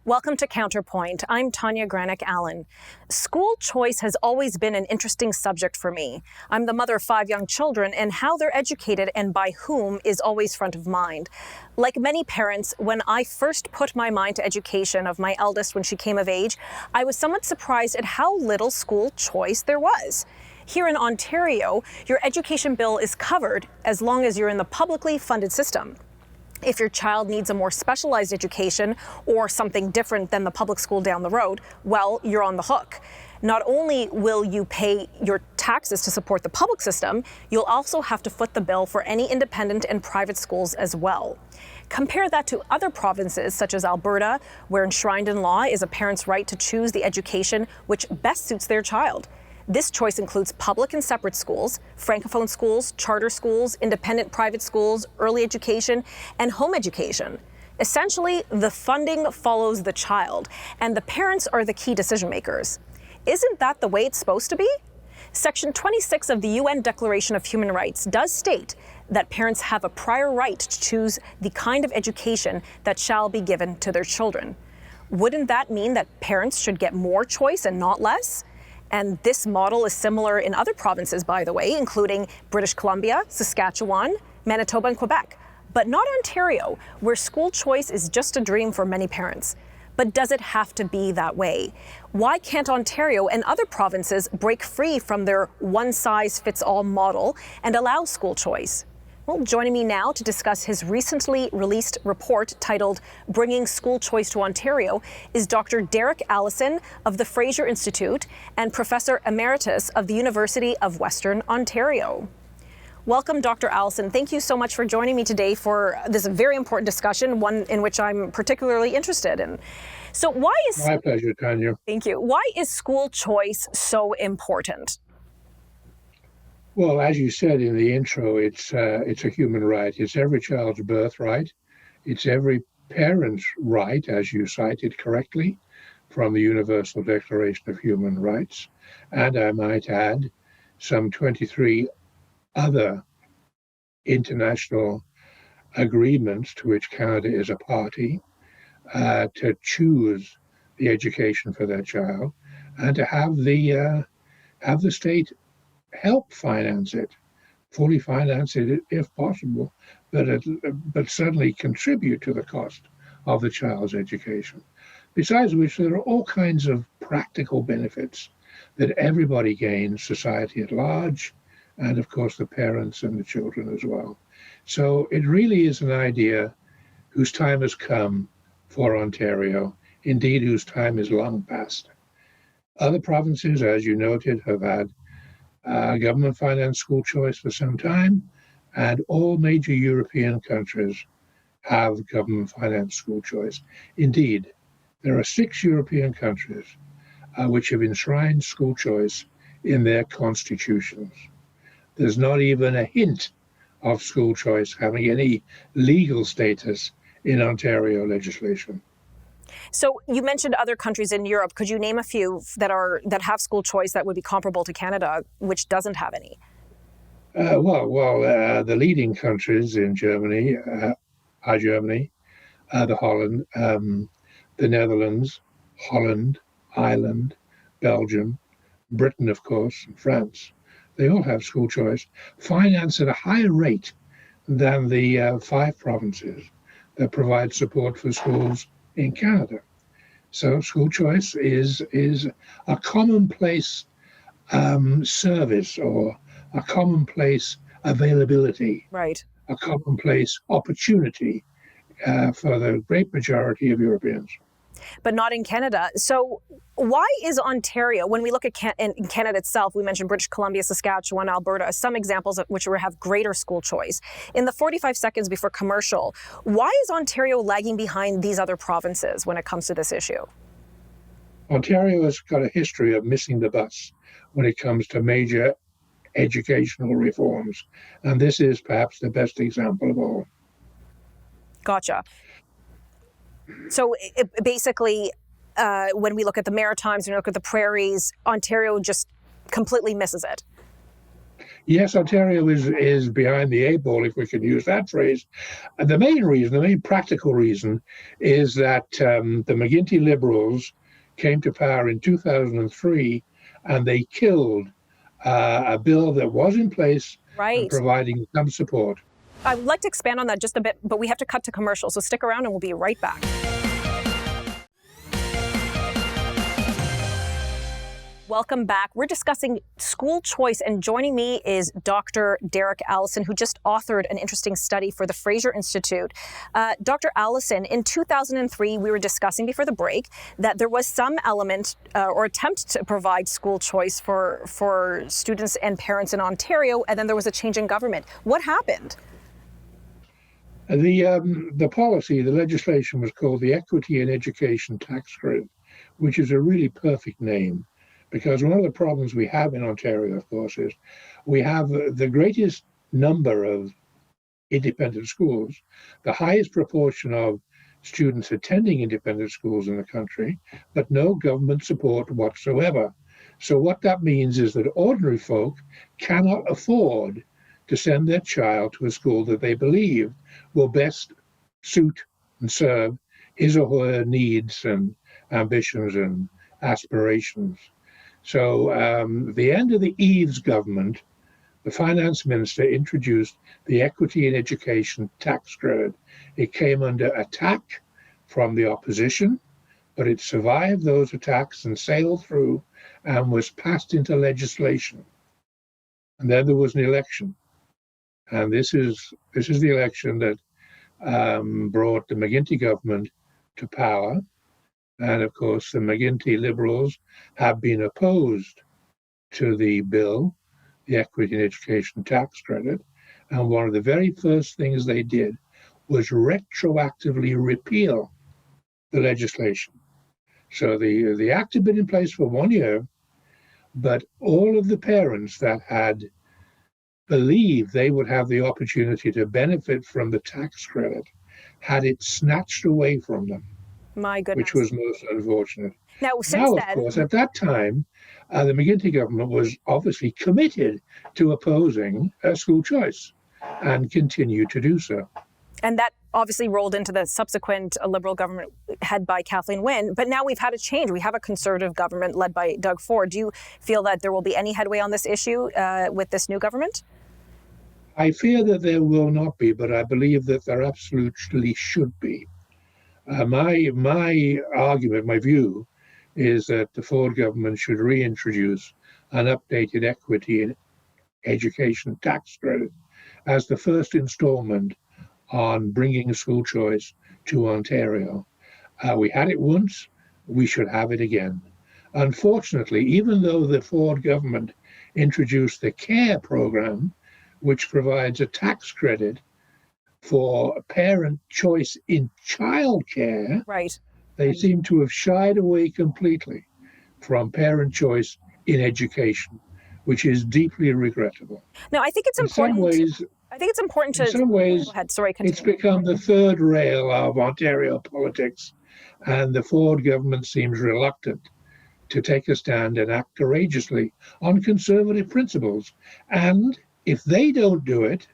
Welcome to Counterpoint. I'm Tanya Granick-Allen. School choice has always been an interesting subject for me. I'm the mother of 5 young children, and how they're educated and by whom is always front of mind. Like many parents, when I first put my mind to education of my eldest when she came of age, I was somewhat surprised at how little school choice there was. Here in Ontario, your education bill is covered as long as you're in the publicly funded system. If your child needs a more specialized education or something different than the public school down the road, well, you're on the hook. Not only will you pay your taxes to support the public system, you'll also have to foot the bill for any independent and private schools as well. Compare that to other provinces such as Alberta, where enshrined in law is a parent's right to choose the education which best suits their child. This choice includes public and separate schools, francophone schools, charter schools, independent private schools, early education, and home education. Essentially, the funding follows the child, and the parents are the key decision makers. Isn't that the way it's supposed to be? Section 26 of the UN Declaration of Human Rights does state that parents have a prior right to choose the kind of education that shall be given to their children. Wouldn't that mean that parents should get more choice and not less? And this model is similar in other provinces, by the way, including British Columbia, Saskatchewan, Manitoba, and Quebec, but not Ontario, where school choice is just a dream for many parents. But does it have to be that way? Why can't Ontario and other provinces break free from their one-size-fits-all model and allow school choice? Well, joining me now to discuss his recently released report titled Bringing School Choice to Ontario is Dr. Derek Allison of the Fraser Institute and Professor Emeritus of the University of Western Ontario. Welcome, Dr. Allison. Thank you so much for joining me today for this very important discussion, one in which I'm particularly interested in. So why is... My pleasure, Tanya. Thank you. Why is school choice so important? Well, as you said in the intro, it's a human right. It's every child's birthright. It's every parent's right, as you cited correctly, from the Universal Declaration of Human Rights. And I might add, some 23 other international agreements to which Canada is a party to choose the education for their child and to have the state help finance it, fully finance it if possible, but certainly contribute to the cost of the child's education. Besides which, there are all kinds of practical benefits that everybody gains, society at large, and of course the parents and the children as well. So it really is an idea whose time has come for Ontario, indeed whose time is long past. Other provinces, as you noted, have had government-financed school choice for some time, and all major European countries have government-financed school choice. Indeed, there are 6 European countries which have enshrined school choice in their constitutions. There's not even a hint of school choice having any legal status in Ontario legislation. So you mentioned other countries in Europe. Could you name a few that have school choice that would be comparable to Canada, which doesn't have any? The leading countries in Germany are Germany, the Holland, the Netherlands, Holland, Ireland, Belgium, Britain, of course, and France. They all have school choice, financed at a higher rate than the 5 provinces that provide support for schools in Canada. So school choice is a commonplace service or a commonplace availability, right? A commonplace opportunity for the great majority of Europeans. But not in Canada. So why is Ontario, when we look at in Canada itself, we mentioned British Columbia, Saskatchewan, Alberta, some examples of which have greater school choice. In the 45 seconds before commercial, why is Ontario lagging behind these other provinces when it comes to this issue? Ontario has got a history of missing the bus when it comes to major educational reforms. And this is perhaps the best example of all. Gotcha. So basically, when we look at the Maritimes and we look at the prairies, Ontario just completely misses it. Yes, Ontario is behind the eight ball, if we can use that phrase. And the main reason, the main practical reason, is that the McGuinty Liberals came to power in 2003, and they killed a bill that was in place and Right. providing some support. I would like to expand on that just a bit, but we have to cut to commercial, so stick around and we'll be right back. Welcome back. We're discussing school choice, and joining me is Dr. Derek Allison, who just authored an interesting study for the Fraser Institute. Dr. Allison, in 2003, we were discussing before the break that there was some element or attempt to provide school choice for students and parents in Ontario, and then there was a change in government. What happened? The policy, the legislation was called the Equity in Education Tax Credit, which is a really perfect name. Because one of the problems we have in Ontario, of course, is we have the greatest number of independent schools, the highest proportion of students attending independent schools in the country, but no government support whatsoever. So what that means is that ordinary folk cannot afford to send their child to a school that they believe will best suit and serve his or her needs and ambitions and aspirations. So the end of the Eves government, the finance minister introduced the Equity in Education Tax Credit. It came under attack from the opposition, but it survived those attacks and sailed through and was passed into legislation. And then there was an election. And this is the election that brought the McGuinty government to power. And of course, the McGuinty Liberals have been opposed to the bill, the Equity in Education Tax Credit. And one of the very first things they did was retroactively repeal the legislation. So the act had been in place for 1 year, but all of the parents that had believed they would have the opportunity to benefit from the tax credit had it snatched away from them. My goodness. Which was most unfortunate. Now, of course, at that time, the McGuinty government was obviously committed to opposing school choice and continued to do so. And that obviously rolled into the subsequent Liberal government head by Kathleen Wynne. But now we've had a change. We have a Conservative government led by Doug Ford. Do you feel that there will be any headway on this issue with this new government? I fear that there will not be, but I believe that there absolutely should be. My argument, my view, is that the Ford government should reintroduce an updated Equity in Education Tax Credit as the first installment on bringing school choice to Ontario. We had it once, we should have it again. Unfortunately, even though the Ford government introduced the CARE program, which provides a tax credit for parent choice in childcare, right, they seem to have shied away completely from parent choice in education, which is deeply regrettable. No, I think it's important. In some ways, go ahead. Sorry, continue. It's become the third rail of Ontario politics, and the Ford government seems reluctant to take a stand and act courageously on conservative principles. And if they don't do it,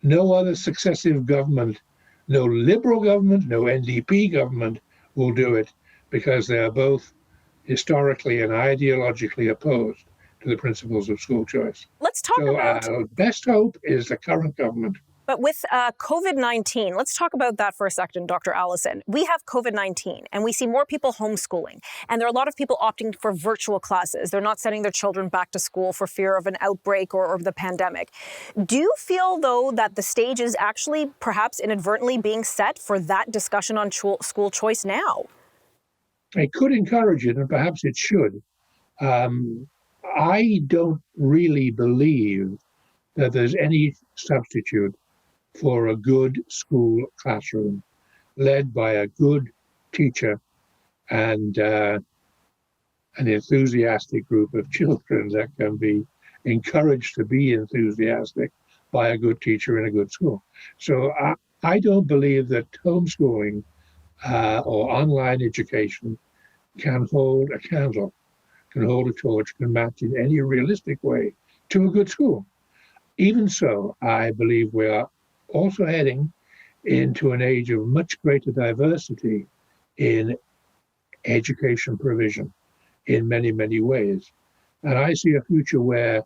no other successive government, no Liberal government, no NDP government will do it, because they are both historically and ideologically opposed to the principles of school choice. Let's talk about... best hope is the current government. But with COVID-19, let's talk about that for a second, Dr. Allison. We have COVID-19 and we see more people homeschooling. And there are a lot of people opting for virtual classes. They're not sending their children back to school for fear of an outbreak or the pandemic. Do you feel, though, that the stage is actually perhaps inadvertently being set for that discussion on school choice now? It could encourage it, and perhaps it should. I don't really believe that there's any substitute for a good school classroom led by a good teacher and an enthusiastic group of children that can be encouraged to be enthusiastic by a good teacher in a good school. So I don't believe that homeschooling or online education can hold a candle, can hold a torch, can match in any realistic way to a good school. Even so, I believe we are also heading into an age of much greater diversity in education provision in many, many ways. And I see a future where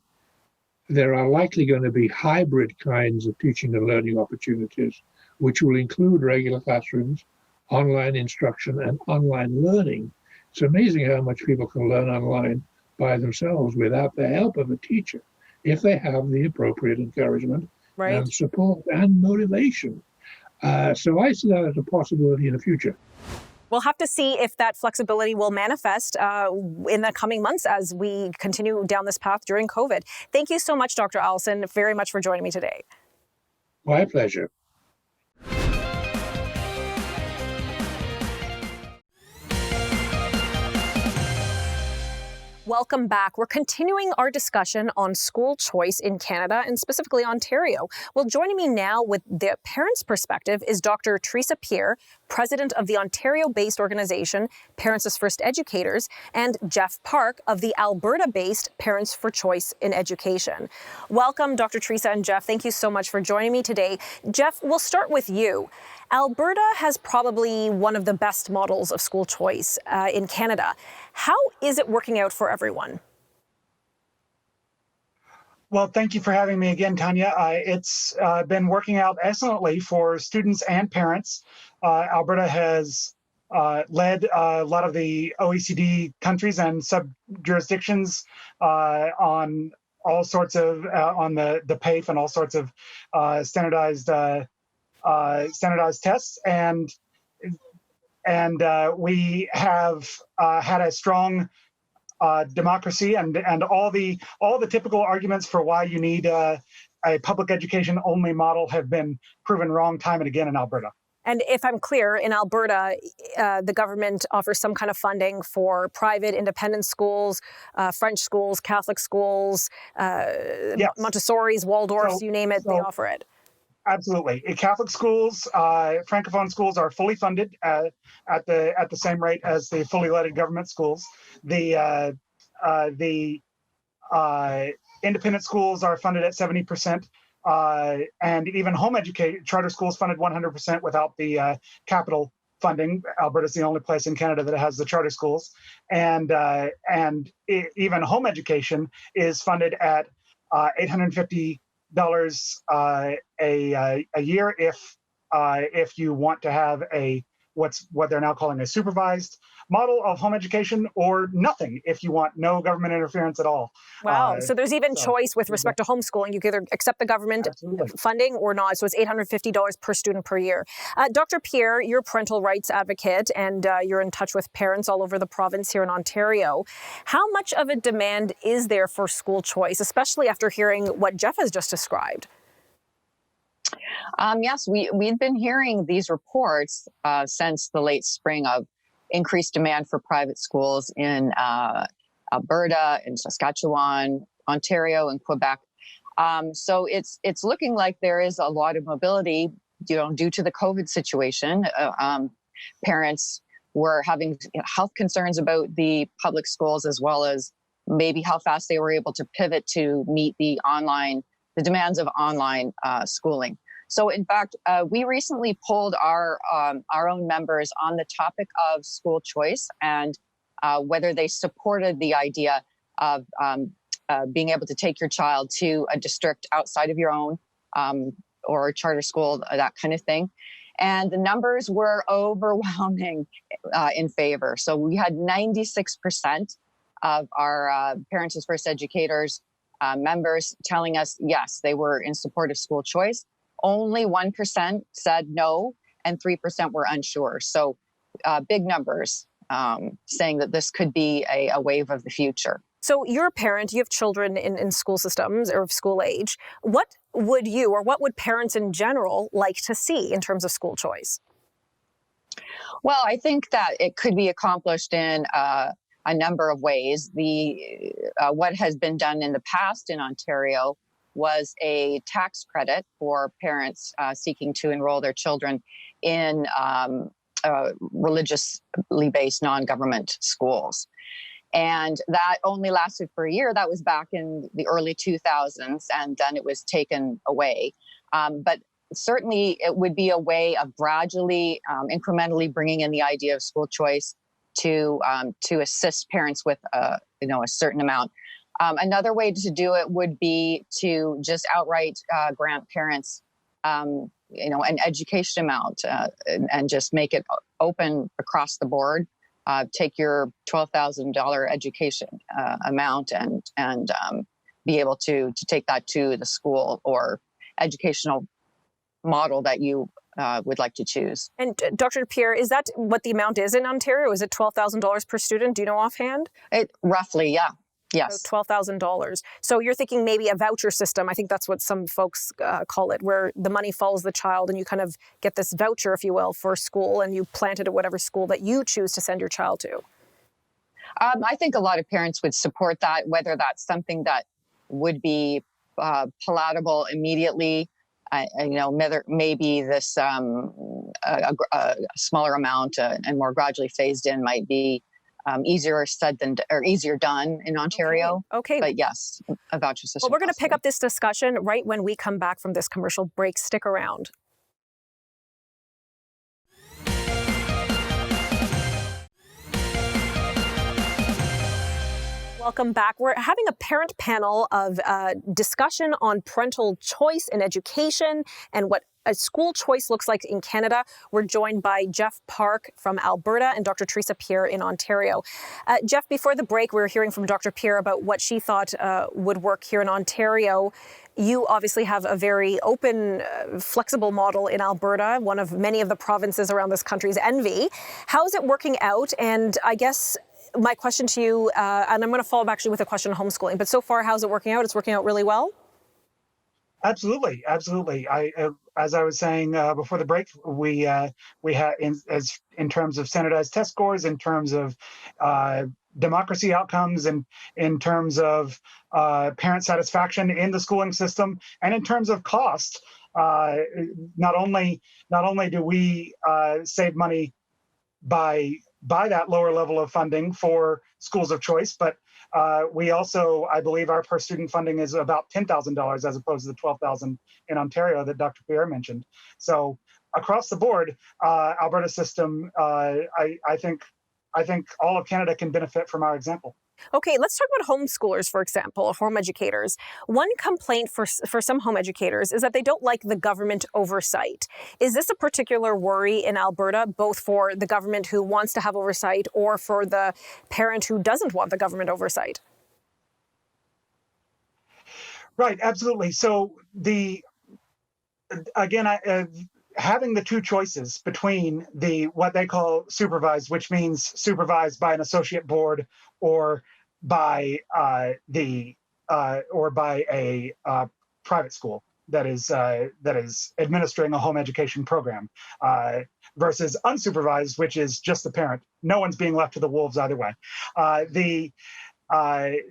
there are likely going to be hybrid kinds of teaching and learning opportunities, which will include regular classrooms, online instruction, and online learning. It's amazing how much people can learn online by themselves without the help of a teacher if they have the appropriate encouragement Right. and support and motivation. So I see that as a possibility in the future. We'll have to see if that flexibility will manifest in the coming months as we continue down this path during COVID. Thank you so much, Dr. Allison, very much for joining me today. My pleasure. Welcome back. We're continuing our discussion on school choice in Canada and specifically Ontario. Well, joining me now with the parents' perspective is Dr. Teresa Pierre, president of the Ontario-based organization Parents as First Educators, and Jeff Park of the Alberta-based Parents for Choice in Education. Welcome, Dr. Teresa and Jeff. Thank you so much for joining me today. Jeff, we'll start with you. Alberta has probably one of the best models of school choice in Canada. How is it working out for everyone? Well, thank you for having me again, Tanya. It's been working out excellently for students and parents. Alberta has led a lot of the OECD countries and sub-jurisdictions on all sorts of, on the PAFE and all sorts of standardized tests, and we have had a strong democracy and all the typical arguments for why you need a public education only model have been proven wrong time and again in Alberta. And if I'm clear, in Alberta, the government offers some kind of funding for private independent schools, French schools, Catholic schools, Yes. Montessori's, Waldorf's, you name it, they offer it. Absolutely. Catholic schools, Francophone schools are fully funded at the same rate as the fully leaded government schools. The independent schools are funded at 70%, and even home education charter schools funded 100% without the capital funding. Alberta is the only place in Canada that has the charter schools, and even home education is funded at $850 a year if you want to have what they're now calling a supervised model of home education, or nothing if you want no government interference at all. Wow. So there's even choice with respect to homeschooling. You can either accept the government funding or not. So it's $850 per student per year. Dr. Pierre, you're a parental rights advocate and you're in touch with parents all over the province here in Ontario. How much of a demand is there for school choice, especially after hearing what Jeff has just described? Yes, we've been hearing these reports since the late spring of increased demand for private schools in Alberta, in Saskatchewan, Ontario, and Quebec. So it's looking like there is a lot of mobility, due to the COVID situation. Parents were having health concerns about the public schools, as well as maybe how fast they were able to pivot to meet the demands of online schooling. So, in fact, we recently polled our own members on the topic of school choice and whether they supported the idea of being able to take your child to a district outside of your own or a charter school, that kind of thing. And the numbers were overwhelming in favor. So we had 96% of our Parents as First Educators members telling us, yes, they were in support of school choice. Only 1% said no, and 3% were unsure. So big numbers saying that this could be a wave of the future. So you're a parent, you have children in school systems or of school age. What would you or what would parents in general like to see in terms of school choice? Well, I think that it could be accomplished in a number of ways. What has been done in the past in Ontario was a tax credit for parents seeking to enroll their children in religiously based non-government schools. And that only lasted for a year. That was back in the early 2000s, and then it was taken away. But certainly it would be a way of gradually, incrementally bringing in the idea of school choice to assist parents with a certain amount. Another way to do it would be to just outright grant parents an education amount and just make it open across the board. Take your $12,000 education amount and be able to take that to the school or educational model that you would like to choose. And Dr. Pierre, is that what the amount is in Ontario? Is it $12,000 per student? Do you know offhand? Roughly, yeah. Yes. $12,000. So you're thinking maybe a voucher system. I think that's what some folks call it, where the money follows the child and you kind of get this voucher, if you will, for school, and you plant it at whatever school that you choose to send your child to. I think a lot of parents would support that, whether that's something that would be palatable immediately. Maybe this a smaller amount and more gradually phased in might be easier said than or easier done in Ontario. Okay. But yes, a voucher system. Well, we're going to pick up this discussion right when we come back from this commercial break. Stick around. Welcome back. We're having a parent panel of discussion on parental choice in education and what a school choice looks like in Canada. We're joined by Jeff Park from Alberta and Dr. Teresa Pierre in Ontario. Jeff, before the break, we were hearing from Dr. Pierre about what she thought would work here in Ontario. You obviously have a very open, flexible model in Alberta, one of many of the provinces around this country's envy. How is it working out? And I guess my question to you, and I'm going to follow up actually with a question on homeschooling, but so far, how's it working out? It's working out really well? Absolutely. As I was saying before the break, we had in terms of standardized test scores, in terms of democracy outcomes, and in terms of parent satisfaction in the schooling system, and in terms of cost. Not only do we save money by that lower level of funding for schools of choice, but we also, I believe, our per student funding is about $10,000 as opposed to the $12,000 in Ontario that Dr. Pierre mentioned. So across the board, Alberta system, I think all of Canada can benefit from our example. Okay, let's talk about homeschoolers, for example, home educators. One complaint for some home educators is that they don't like the government oversight. Is this a particular worry in Alberta, both for the government who wants to have oversight or for the parent who doesn't want the government oversight? Right, absolutely. So having the two choices between what they call supervised, which means supervised by an associate board or by a private school that is administering a home education program, versus unsupervised, which is just the parent. No one's being left to the wolves either way.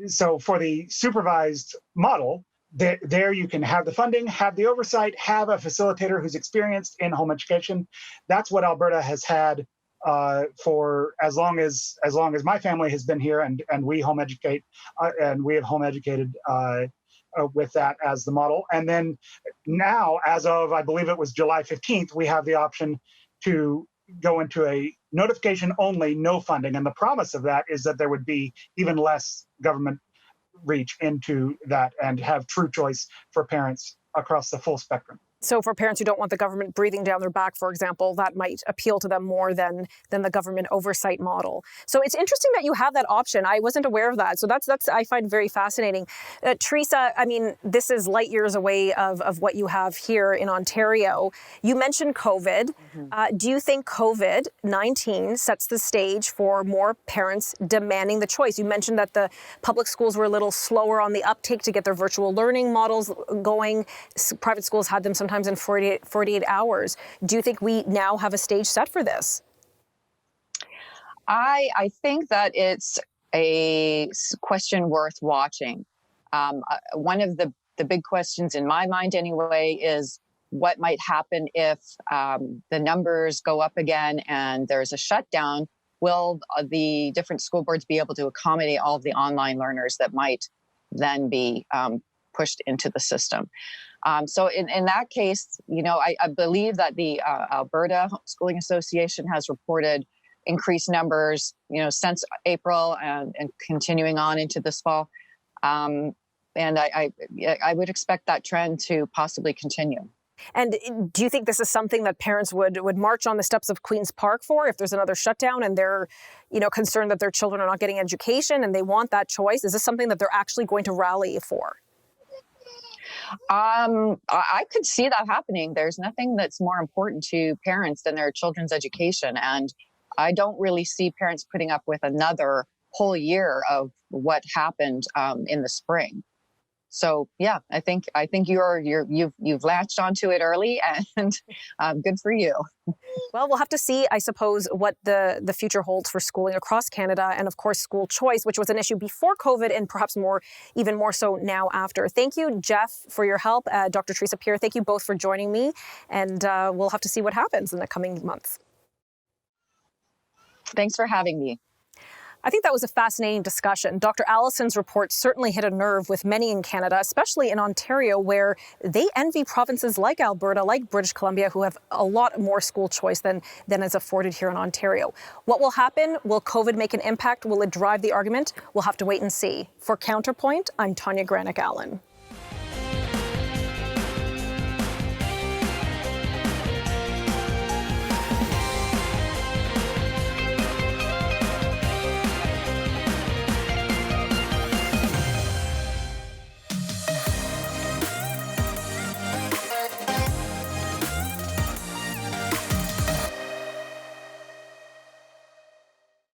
So for the supervised model, there you can have the funding, have the oversight, have a facilitator who's experienced in home education. That's what Alberta has had for as long as my family has been here, and we home educate, and we have home educated with that as the model. And then now, as of, I believe it was July 15th, we have the option to go into a notification only, no funding. And the promise of that is that there would be even less government reach into that and have true choice for parents across the full spectrum. So for parents who don't want the government breathing down their back, for example, that might appeal to them more than the government oversight model. So it's interesting that you have that option. I wasn't aware of that. So that's I find very fascinating. Teresa, I mean, this is light years away of what you have here in Ontario. You mentioned COVID. Mm-hmm. Do you think COVID-19 sets the stage for more parents demanding the choice? You mentioned that the public schools were a little slower on the uptake to get their virtual learning models going. Private schools had them sometimes in 48 hours. Do you think we now have a stage set for this? I think that it's a question worth watching. One of the big questions in my mind anyway is what might happen if the numbers go up again and there's a shutdown. will the different school boards be able to accommodate all of the online learners that might then be pushed into the system? So in that case, I believe that the Alberta Schooling Association has reported increased numbers, since April and continuing on into this fall. And I would expect that trend to possibly continue. And do you think this is something that parents would march on the steps of Queen's Park for if there's another shutdown and they're, concerned that their children are not getting education and they want that choice? Is this something that they're actually going to rally for? I could see that happening. There's nothing that's more important to parents than their children's education. And I don't really see parents putting up with another whole year of what happened in the spring. So yeah, I think you've latched onto it early, and good for you. Well, we'll have to see, I suppose, what the future holds for schooling across Canada, and of course, school choice, which was an issue before COVID, and perhaps even more so now after. Thank you, Jeff, for your help. Dr. Teresa Peer, thank you both for joining me, and we'll have to see what happens in the coming months. Thanks for having me. I think that was a fascinating discussion. Dr. Allison's report certainly hit a nerve with many in Canada, especially in Ontario, where they envy provinces like Alberta, like British Columbia, who have a lot more school choice than is afforded here in Ontario. What will happen? Will COVID make an impact? Will it drive the argument? We'll have to wait and see. For Counterpoint, I'm Tanya Granick-Allen.